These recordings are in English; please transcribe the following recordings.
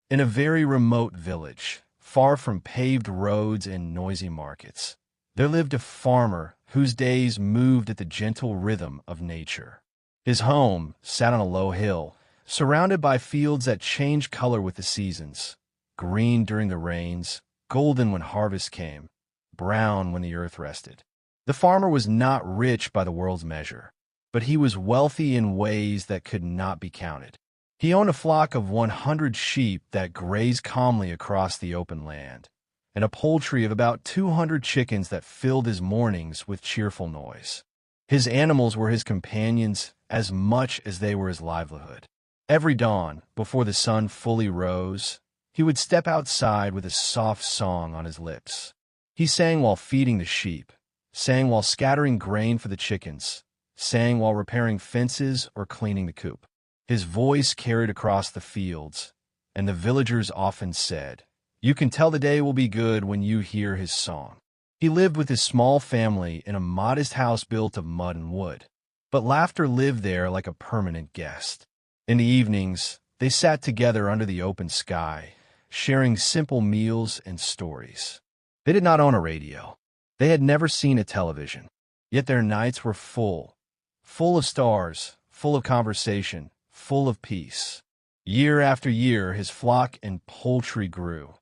In a very remote village, far from paved roads and noisy markets, there lived a farmer whose days moved at the gentle rhythm of nature. His home sat on a low hill, surrounded by fields that changed color with the seasons, green during the rains, golden when harvest came, brown when the earth rested. The farmer was not rich by the world's measure, but he was wealthy in ways that could not be counted. He owned a flock of 100 sheep that grazed calmly across the open land, and a poultry of about 200 chickens that filled his mornings with cheerful noise. His animals were his companions as much as they were his livelihood. Every dawn, before the sun fully rose, he would step outside with a soft song on his lips. He sang while feeding the sheep, sang while scattering grain for the chickens, sang while repairing fences or cleaning the coop. His voice carried across the fields, and the villagers often said, "You can tell the day will be good when you hear his song." He lived with his small family in a modest house built of mud and wood, but laughter lived there like a permanent guest. In the evenings, they sat together under the open sky, sharing simple meals and stories. They did not own a radio. They had never seen a television. Yet their nights were full of stars, full of conversation, full of peace. Year after year, his flock and poultry grew.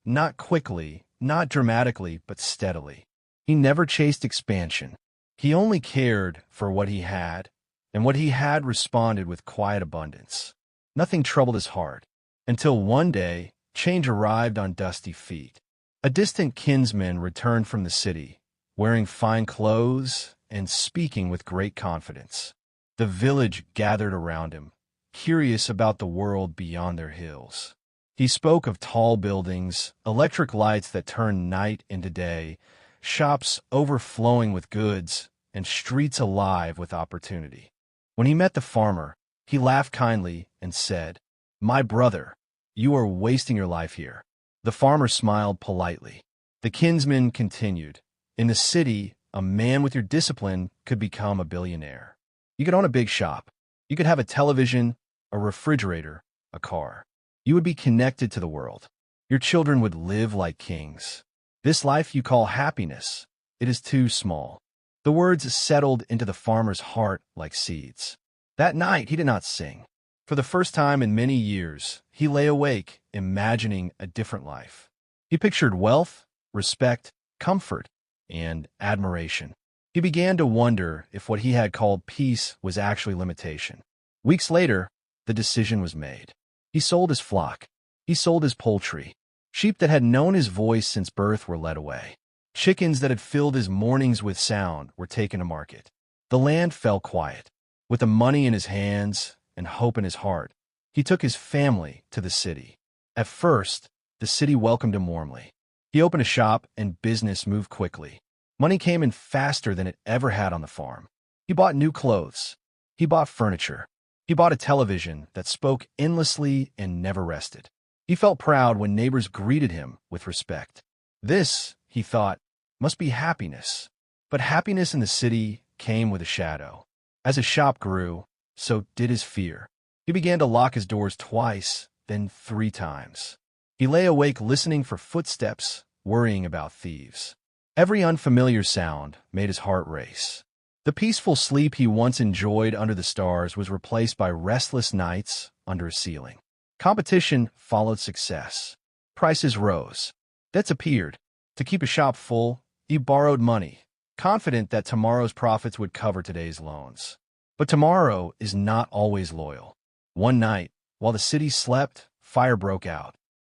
Not quickly, not dramatically, but steadily. He never chased expansion. He only cared for what he had, and what he had responded with quiet abundance. Nothing troubled his heart, until one day, change arrived on dusty feet. A distant kinsman returned from the city, wearing fine clothes and speaking with great confidence. The village gathered around him, curious about the world beyond their hills. He spoke of tall buildings, electric lights that turned night into day, shops overflowing with goods, and streets alive with opportunity. When he met the farmer, he laughed kindly and said, "My brother, you are wasting your life here." The farmer smiled politely. The kinsman continued, "In the city, a man with your discipline could become a billionaire. You could own a big shop. You could have a television, a refrigerator, a car. You would be connected to the world. Your children would live like kings. This life you call happiness, it is too small." The words settled into the farmer's heart like seeds. That night he did not sing. For the first time in many years, he lay awake, imagining a different life. He pictured wealth, respect, comfort, and admiration. He began to wonder if what he had called peace was actually limitation. Weeks later, the decision was made. He sold his flock. He sold his poultry. Sheep that had known his voice since birth were led away. Chickens that had filled his mornings with sound were taken to market. The land fell quiet. With the money in his hands and hope in his heart, he took his family to the city. At first, the city welcomed him warmly. He opened a shop and business moved quickly. Money came in faster than it ever had on the farm. He bought new clothes. He bought furniture. He bought a television that spoke endlessly and never rested. He felt proud when neighbors greeted him with respect. This, he thought, must be happiness. But happiness in the city came with a shadow. As his shop grew, so did his fear. He began to lock his doors twice, then 3 times. He lay awake listening for footsteps, worrying about thieves. Every unfamiliar sound made his heart race. The peaceful sleep he once enjoyed under the stars was replaced by restless nights under a ceiling. Competition followed success. Prices rose. Debts appeared. To keep his shop full, he borrowed money, confident that tomorrow's profits would cover today's loans. But tomorrow is not always loyal. One night, while the city slept, fire broke out.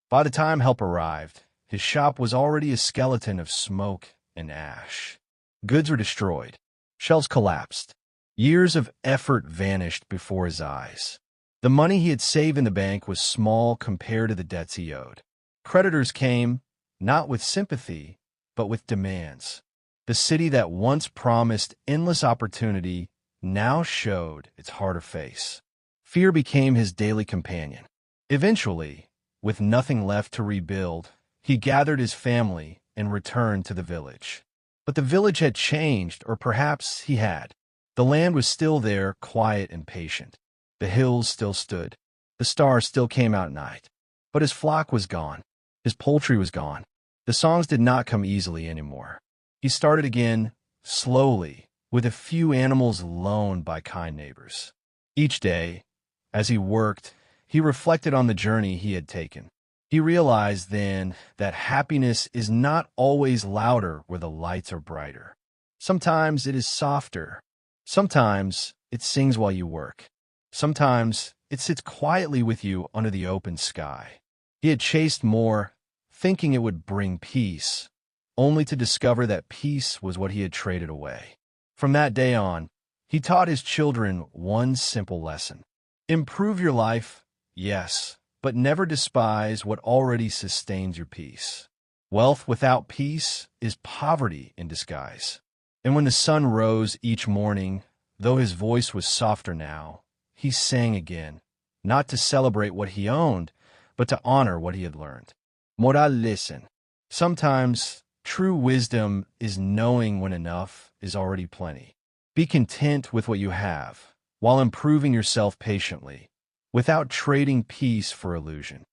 By the time help arrived, his shop was already a skeleton of smoke and ash. Goods were destroyed. Shelves collapsed. Years of effort vanished before his eyes. The money he had saved in the bank was small compared to the debts he owed. Creditors came, not with sympathy, but with demands. The city that once promised endless opportunity now showed its harder face. Fear became his daily companion. Eventually, with nothing left to rebuild, he gathered his family and returned to the village. But the village had changed, or perhaps he had. The land was still there, quiet and patient. The hills still stood. The stars still came out at night. But his flock was gone. His poultry was gone. The songs did not come easily anymore. He started again, slowly, with a few animals loaned by kind neighbors. Each day, as he worked, he reflected on the journey he had taken. He realized then that happiness is not always louder where the lights are brighter. Sometimes it is softer. Sometimes it sings while you work. Sometimes it sits quietly with you under the open sky. He had chased more, thinking it would bring peace, only to discover that peace was what he had traded away. From that day on, he taught his children one simple lesson. Improve your life, yes, but never despise what already sustains your peace. Wealth without peace is poverty in disguise. And when the sun rose each morning, though his voice was softer now, he sang again, not to celebrate what he owned, but to honor what he had learned. Moral lesson. Sometimes true wisdom is knowing when enough is already plenty. Be content with what you have, while improving yourself patiently, without trading peace for illusion.